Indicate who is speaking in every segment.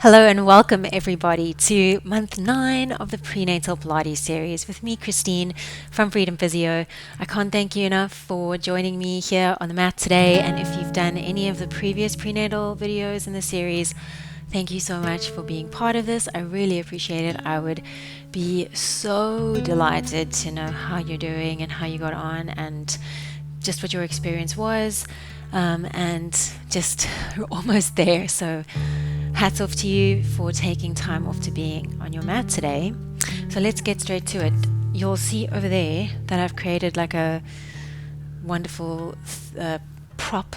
Speaker 1: Hello and welcome everybody to month 9 of the Prenatal Pilates series with me, Christine from Freedom Physio. I can't thank you enough for joining me here on the mat today, and if you've done any of the previous prenatal videos in the series, thank you so much for being part of this. I really appreciate it. I would be so delighted to know how you're doing and how you got on and just what your experience was, and just we're almost there. So hats off to you for taking time off to being on your mat today. So let's get straight to it. You'll see over there that I've created like a wonderful prop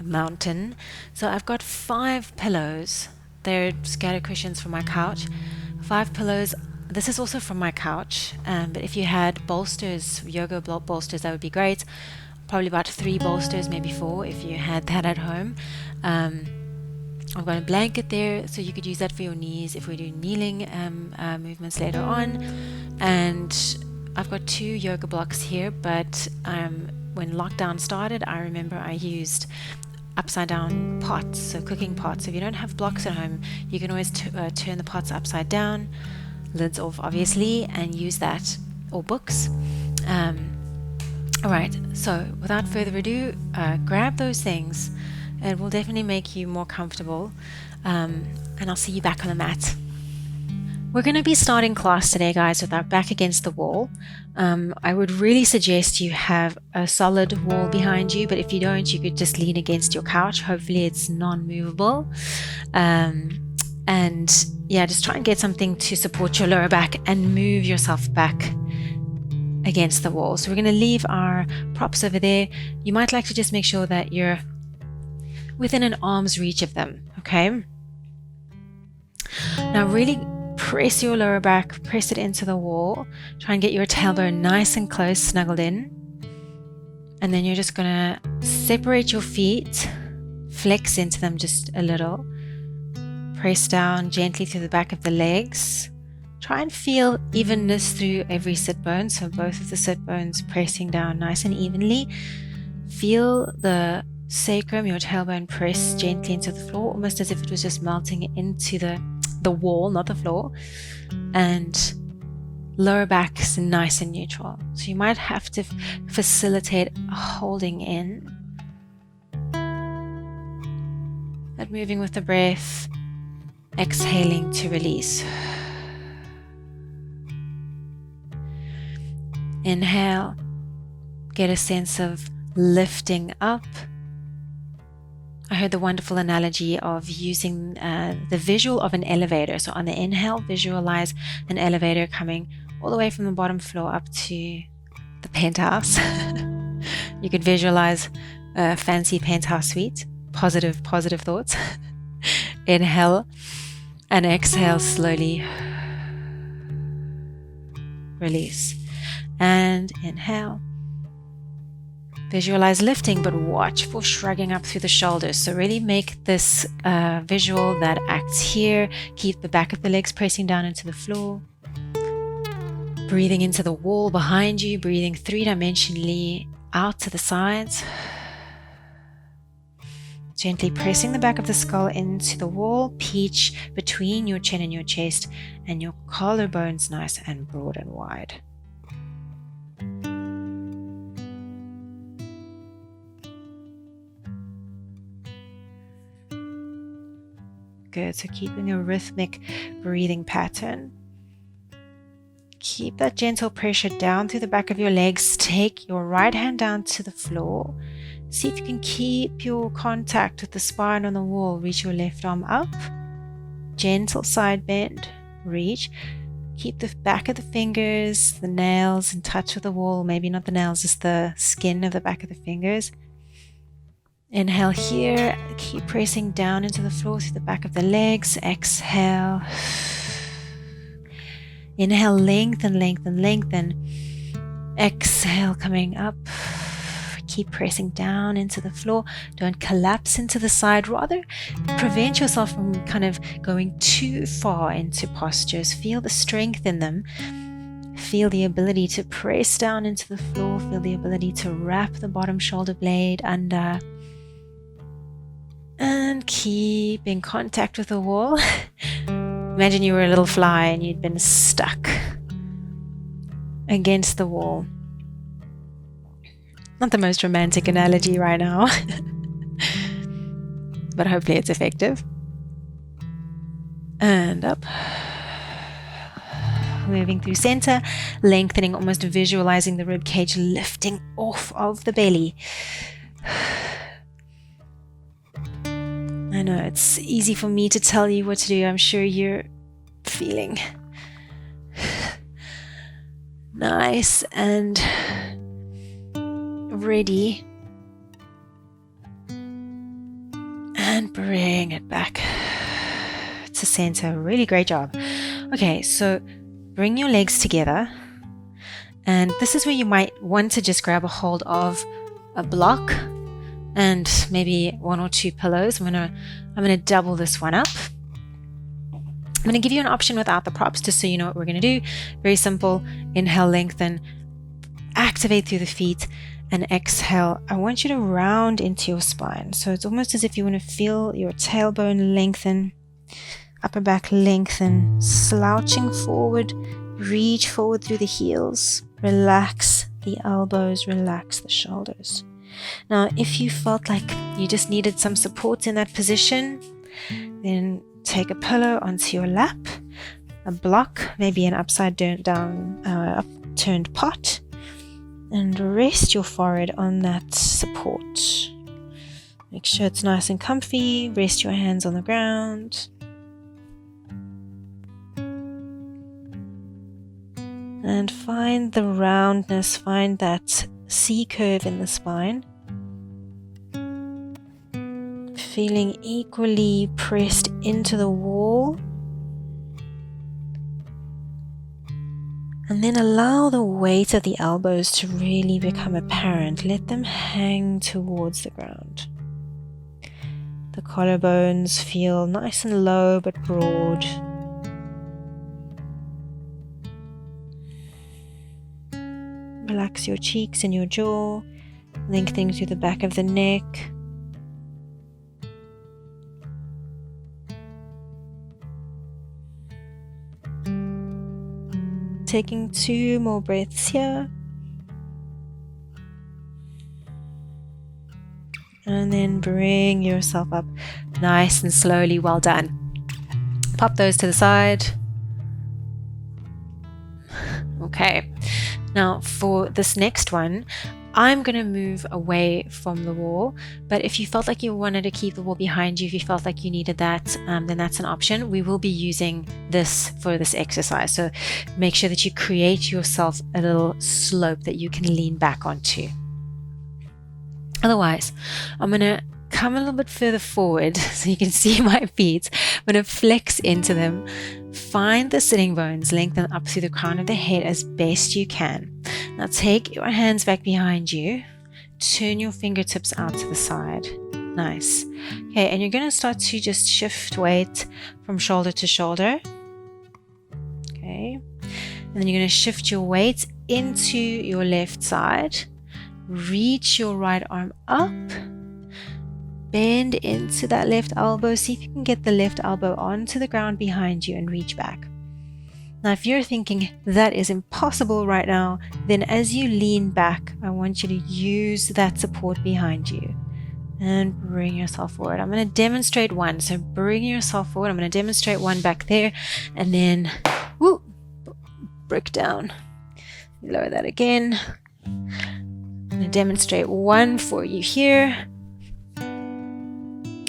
Speaker 1: mountain. So I've got 5 pillows. They're scatter cushions from my couch. 5 pillows. This is also from my couch, but if you had bolsters, yoga bolsters, that would be great. Probably about 3 bolsters, maybe 4 if you had that at home. I've got a blanket there, so you could use that for your knees if we do kneeling movements later on. And I've got 2 yoga blocks here, but when lockdown started, I remember I used upside down pots, so cooking pots. If you don't have blocks at home, you can always turn the pots upside down, lids off obviously, and use that, or books. Alright, so without further ado, grab those things. It will definitely make you more comfortable, and I'll see you back on the mat. We're going to be starting class today, guys, with our back against the wall. I would really suggest you have a solid wall behind you, but if you don't, you could just lean against your couch. Hopefully it's non-movable. And yeah, just try and get something to support your lower back and move yourself back against the wall. So we're going to leave our props over there. You might like to just make sure that you're within an arm's reach of them, okay? Now really press your lower back, press it into the wall. Try and get your tailbone nice and close, snuggled in. And then you're just gonna separate your feet, flex into them just a little. Press down gently through the back of the legs. Try and feel evenness through every sit bone, so both of the sit bones pressing down nice and evenly. Feel the sacrum, your tailbone, press gently into the floor, almost as if it was just melting into the wall, not the floor. And lower back is nice and neutral. So you might have to facilitate holding in, but moving with the breath, exhaling to release. Inhale, get a sense of lifting up. I heard the wonderful analogy of using the visual of an elevator. So on the inhale, visualize an elevator coming all the way from the bottom floor up to the penthouse. You could visualize a fancy penthouse suite. Positive thoughts. Inhale and exhale slowly. Release. And inhale. Visualize lifting, but watch for shrugging up through the shoulders. So really make this visual that acts here. Keep the back of the legs pressing down into the floor. Breathing into the wall behind you. Breathing 3-dimensionally out to the sides. Gently pressing the back of the skull into the wall. Peach between your chin and your chest. And your collarbones nice and broad and wide. Good, so keeping a rhythmic breathing pattern. Keep that gentle pressure down through the back of your legs. Take your right hand down to the floor. See if you can keep your contact with the spine on the wall. Reach your left arm up. Gentle side bend. Reach. Keep the back of the fingers, the nails in touch with the wall. Maybe not the nails, just the skin of the back of the fingers. Inhale here, keep pressing down into the floor through the back of the legs. Exhale. Inhale, lengthen, lengthen, lengthen. Exhale, coming up. Keep pressing down into the floor. Don't collapse into the side. Rather, prevent yourself from kind of going too far into postures. Feel the strength in them. Feel the ability to press down into the floor. Feel the ability to wrap the bottom shoulder blade under. And keep in contact with the wall. Imagine you were a little fly and you'd been stuck against the wall. Not the most romantic analogy right now, but hopefully it's effective. And up. Moving through center, lengthening, almost visualizing the rib cage lifting off of the belly. I know it's easy for me to tell you what to do. I'm sure you're feeling nice and ready. And bring it back to center. Really great job. Okay, so bring your legs together. And this is where you might want to just grab a hold of a block and maybe 1 or 2 pillows. I'm gonna double this one up. I'm gonna give you an option without the props just so you know what we're gonna do. Very simple. Inhale, lengthen, activate through the feet, and exhale. I want you to round into your spine. So it's almost as if you want to feel your tailbone lengthen, upper back lengthen, slouching forward, reach forward through the heels, relax the elbows, relax the shoulders. Now, if you felt like you just needed some support in that position, then take a pillow onto your lap, a block, maybe an upturned pot, and rest your forehead on that support. Make sure it's nice and comfy. Rest your hands on the ground. And find the roundness, find that C curve in the spine. Feeling equally pressed into the wall. And then allow the weight of the elbows to really become apparent. Let them hang towards the ground. The collarbones feel nice and low but broad. Relax your cheeks and your jaw, lengthening through the back of the neck. Taking 2 more breaths here. And then bring yourself up nice and slowly. Well done. Pop those to the side. Okay. Now for this next one, I'm going to move away from the wall, but if you felt like you wanted to keep the wall behind you, if you felt like you needed that, then that's an option. We will be using this for this exercise, so make sure that you create yourself a little slope that you can lean back onto. Otherwise, I'm going to come a little bit further forward so you can see my feet. I'm going to flex into them. Find the sitting bones, lengthen up through the crown of the head as best you can. Now take your hands back behind you. Turn your fingertips out to the side. Nice. Okay, and you're going to start to just shift weight from shoulder to shoulder. Okay. And then you're going to shift your weight into your left side. Reach your right arm up. Bend into that left elbow. See if you can get the left elbow onto the ground behind you and reach back. Now, if you're thinking that is impossible right now, then as you lean back, I want you to use that support behind you and bring yourself forward. I'm going to demonstrate one. So bring yourself forward. I'm going to demonstrate one back there and then break down. Lower that again. I'm going to demonstrate one for you here.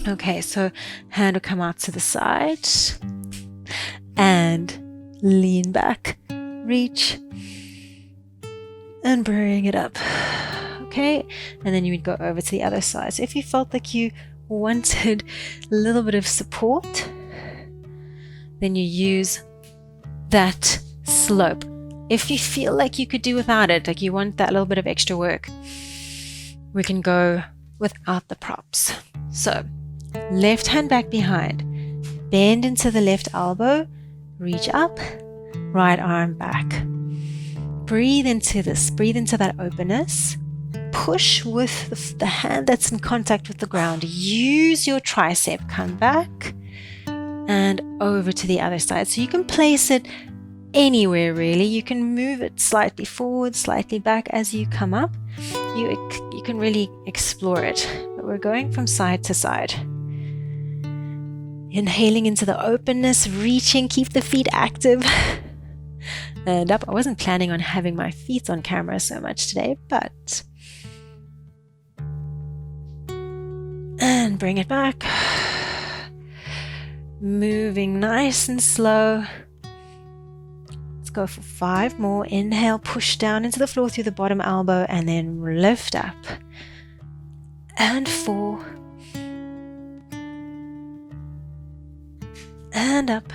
Speaker 1: Okay, so hand will come out to the side and lean back, reach, and bring it up. Okay, and then you would go over to the other side. So if you felt like you wanted a little bit of support, then you use that slope. If you feel like you could do without it, like you want that little bit of extra work, we can go without the props. So left hand back behind, bend into the left elbow, reach up, right arm back. Breathe into this, breathe into that openness. push with the hand that's in contact with the ground. Use your tricep. Come back and over to the other side. So you can place it anywhere really. You can move it slightly forward, slightly back as you come up. You can really explore it. But we're going from side to side. Inhaling into the openness, reaching, keep the feet active. And up. I wasn't planning on having my feet on camera so much today, but... And bring it back. Moving nice and slow. Let's go for 5 more. Inhale, push down into the floor through the bottom elbow, and then lift up. And 4. And up.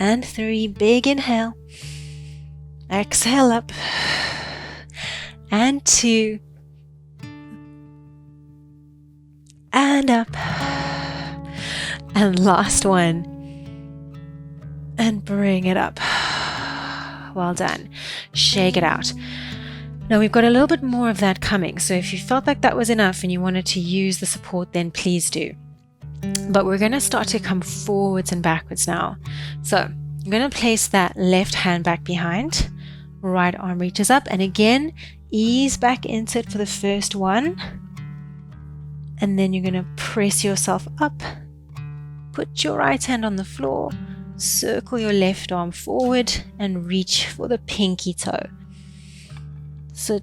Speaker 1: And 3, big inhale. Exhale up. And 2. And up. And last one. And bring it up. Well done. Shake it out. Now we've got a little bit more of that coming. So if you felt like that was enough and you wanted to use the support, then please do. But we're going to start to come forwards and backwards now. So I'm going to place that left hand back behind. Right arm reaches up. And again, ease back into it for the first one. And then you're going to press yourself up. Put your right hand on the floor. Circle your left arm forward and reach for the pinky toe. So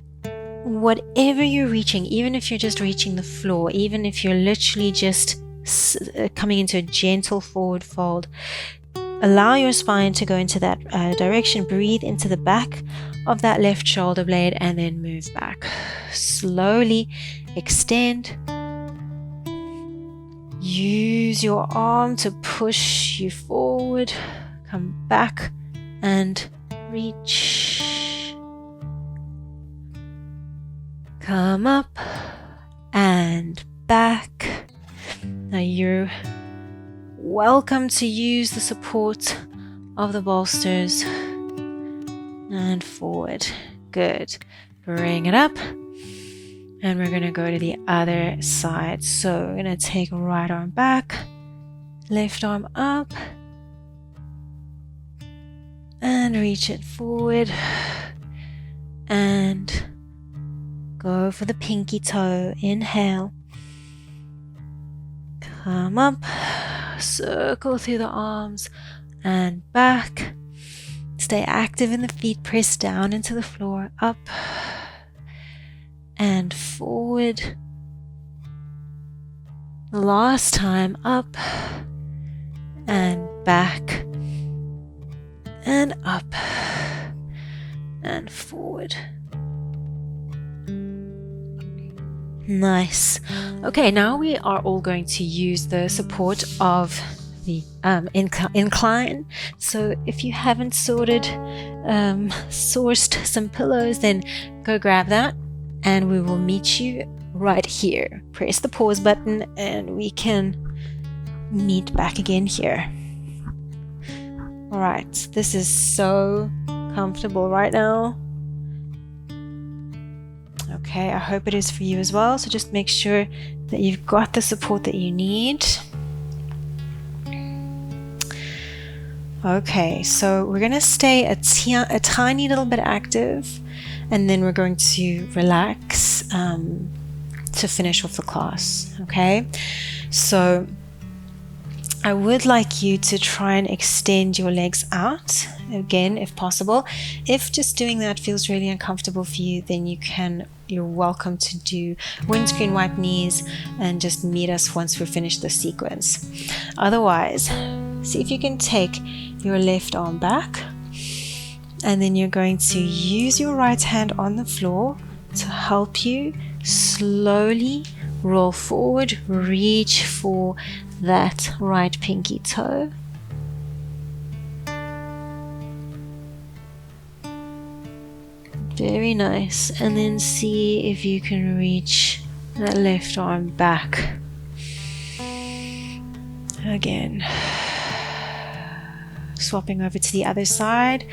Speaker 1: whatever you're reaching, even if you're just reaching the floor, even if you're literally just coming into a gentle forward fold, allow your spine to go into that direction. Breathe into the back of that left shoulder blade and then move back. Slowly extend. Use your arm to push you forward. Come back and reach. Come up and back. Now you're welcome to use the support of the bolsters. And forward. Good. Bring it up. And we're going to go to the other side. So we're going to take right arm back, left arm up, and reach it forward. And go for the pinky toe. Inhale. Come up, circle through the arms and back. Stay active in the feet, press down into the floor, up and forward. Last time, up and back and up and forward. Nice. Okay, now we are all going to use the support of the incline. So if you haven't sourced some pillows, then go grab that and we will meet you right here. Press the pause button and we can meet back again here. All right, this is so comfortable right now. Okay, I hope it is for you as well. So just make sure that you've got the support that you need. Okay, so we're going to stay a tiny little bit active, and then we're going to relax to finish off the class. Okay, so I would like you to try and extend your legs out again if possible. If just doing that feels really uncomfortable for you, then you're welcome to do windscreen wipe knees and just meet us once we're finished the sequence. Otherwise, see if you can take your left arm back, and then you're going to use your right hand on the floor to help you slowly roll forward, reach for that right pinky toe. Very nice. And then see if you can reach that left arm back. Again. Swapping over to the other side.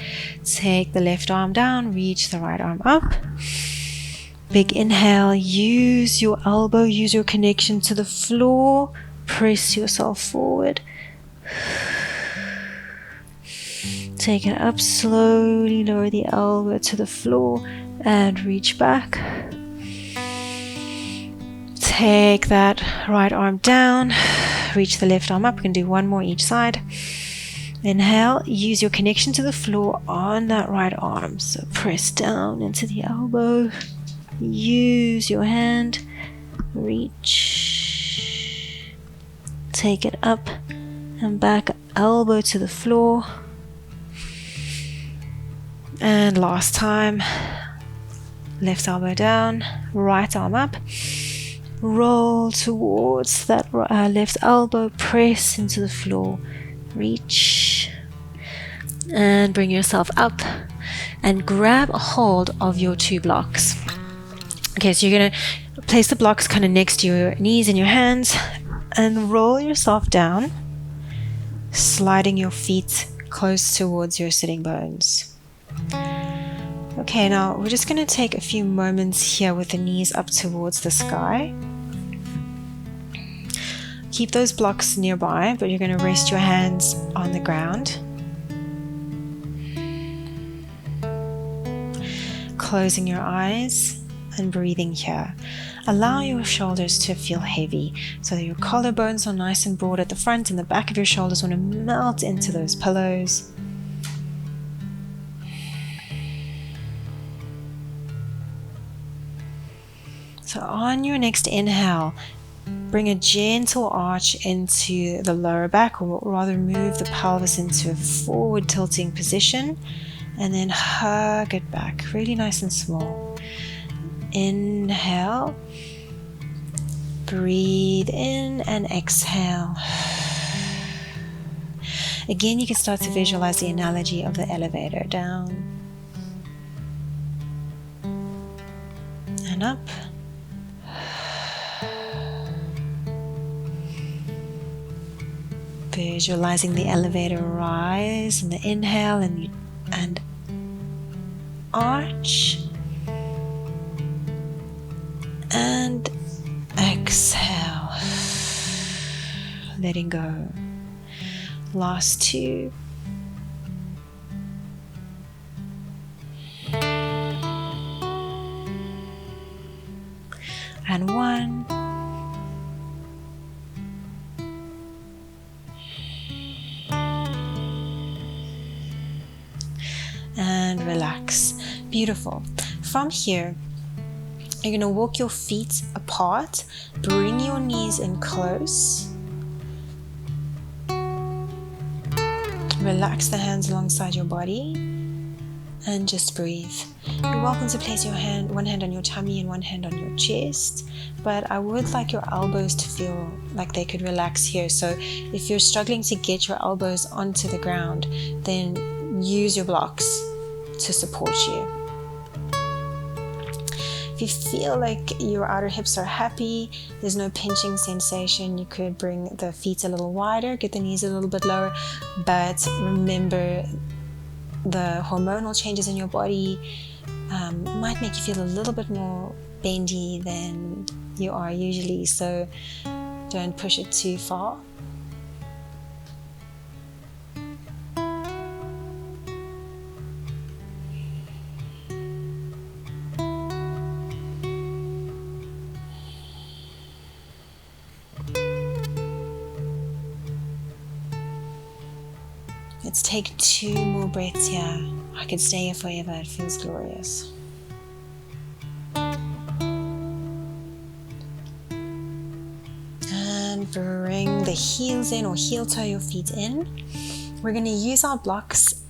Speaker 1: Take the left arm down, reach the right arm up. Big inhale, use your elbow, use your connection to the floor, press yourself forward. Take it up, slowly lower the elbow to the floor and reach back. Take that right arm down, reach the left arm up. We can do one more each side. Inhale, use your connection to the floor on that right arm. So press down into the elbow. Use your hand, reach, take it up and back, elbow to the floor. And last time, left elbow down, right arm up, roll towards that left elbow, press into the floor, reach, and bring yourself up and grab a hold of your 2 blocks. Okay, so you're going to place the blocks kind of next to your knees and your hands and roll yourself down, sliding your feet close towards your sitting bones. Okay, now we're just going to take a few moments here with the knees up towards the sky. Keep those blocks nearby, but you're going to rest your hands on the ground. Closing your eyes and breathing here. Allow your shoulders to feel heavy so that your collarbones are nice and broad at the front and the back of your shoulders want to melt into those pillows. So on your next inhale, bring a gentle arch into the lower back, or rather move the pelvis into a forward tilting position and then hug it back, really nice and small. Inhale, breathe in and exhale. Again, you can start to visualize the analogy of the elevator, down and up. Visualizing the elevator rise and the inhale and arch and exhale, letting go. Last 2. And 1. And relax. Beautiful. From here, you're going to walk your feet apart, bring your knees in close, relax the hands alongside your body, and just breathe. You're welcome to place one hand on your tummy and one hand on your chest, but I would like your elbows to feel like they could relax here. So if you're struggling to get your elbows onto the ground, then use your blocks to support you. If you feel like your outer hips are happy, there's no pinching sensation, you could bring the feet a little wider, get the knees a little bit lower, but remember the hormonal changes in your body might make you feel a little bit more bendy than you are usually, so don't push it too far. Let's take 2 more breaths here. I could stay here forever, it feels glorious. And bring the heels in, or heel toe your feet in. We're going to use our blocks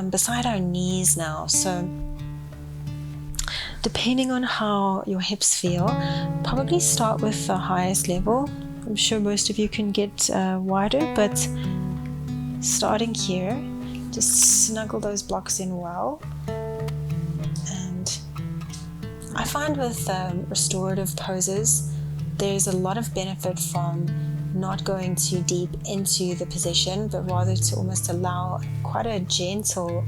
Speaker 1: beside our knees now. So depending on how your hips feel, probably start with the highest level. I'm sure most of you can get wider, but starting here, just snuggle those blocks in well. And I find with restorative poses, there's a lot of benefit from not going too deep into the position, but rather to almost allow quite a gentle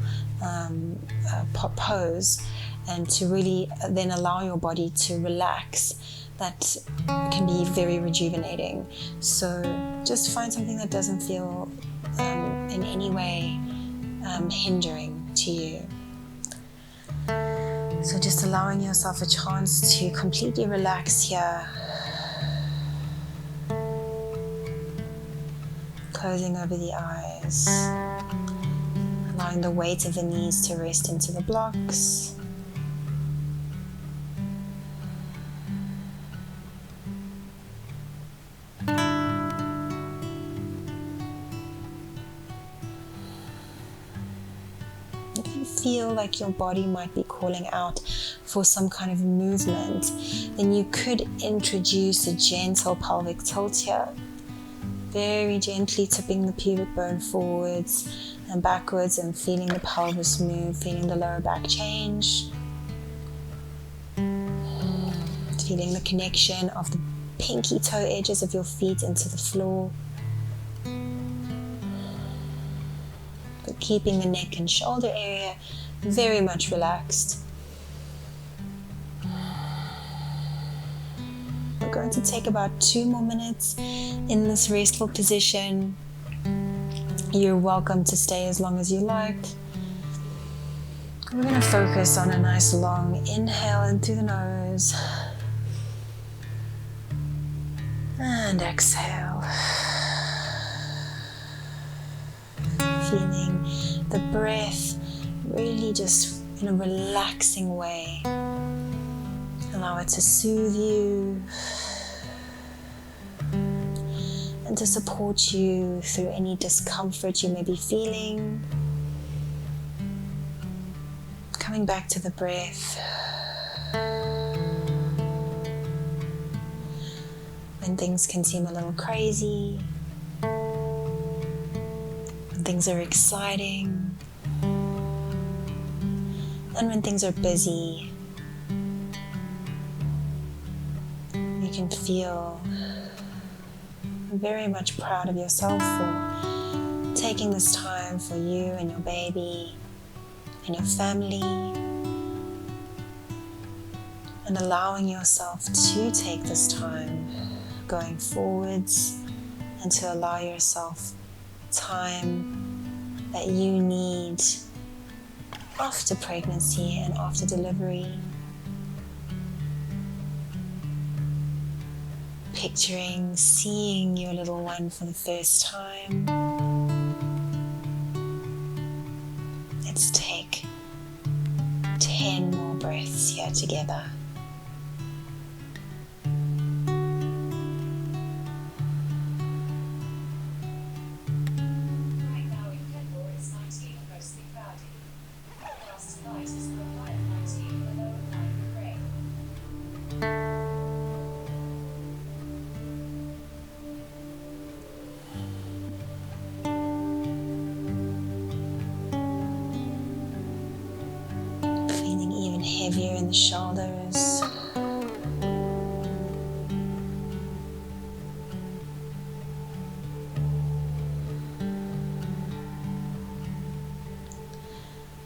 Speaker 1: pose
Speaker 2: and to really then allow your body to relax, that can be very rejuvenating. So just find something that doesn't feel in any way hindering to you. So just allowing yourself a chance to completely relax here. Closing over the eyes. Allowing the weight of the knees to rest into the blocks. If you feel like your body might be calling out for some kind of movement, then you could introduce a gentle pelvic tilt here. Very gently tipping the pubic bone forwards and backwards and feeling the pelvis move, feeling the lower back change. Feeling the connection of the pinky toe edges of your feet into the floor. But keeping the neck and shoulder area very much relaxed. We're going to take about 2 more minutes in this restful position. You're welcome to stay as long as you like. We're going to focus on a nice long inhale in through the nose and exhale. Feeling the breath really just in a relaxing way. Allow it to soothe you and to support you through any discomfort you may be feeling. Coming back to the breath. When things can seem a little crazy, when things are exciting, and when things are busy, you can feel very much proud of yourself for taking this time for you and your baby and your family, and allowing yourself to take this time going forwards and to allow yourself time that you need after pregnancy and after delivery. Picturing seeing your little one for the first time. Let's take 10 more breaths here together. Heavier in the shoulders.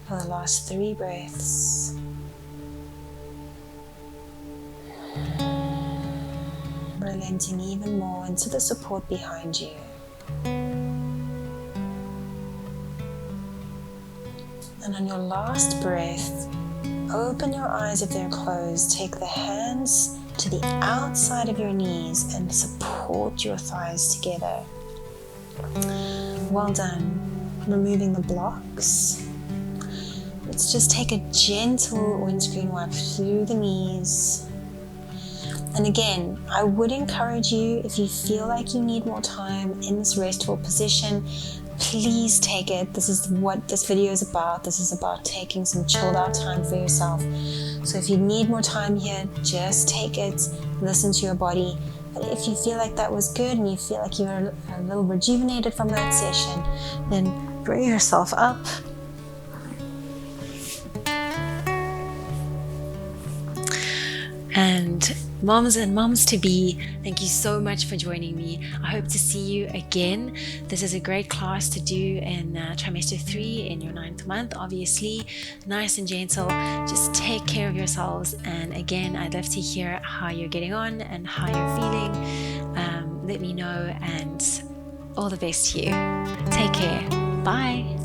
Speaker 2: For the last 3 breaths. Relenting even more into the support behind you. And on your last breath, open your eyes if they're closed. Take the hands to the outside of your knees and support your thighs together. Well done. Removing the blocks. Let's just take a gentle windscreen wipe through the knees. And again, I would encourage you, if you feel like you need more time in this restful position, please take it. This is what this video is about. This is about taking some chilled out time for yourself. So if you need more time here, just take it. Listen to your body. But if you feel like that was good and you feel like you were a little rejuvenated from that session, then bring yourself up.
Speaker 1: And moms to be, thank you so much for joining me. I hope to see you again. This is a great class to do in trimester 3 in your 9th month. Obviously, nice and gentle. Just take care of yourselves. And again, I'd love to hear how you're getting on and how you're feeling. Let me know, and all the best to you. Take care. Bye.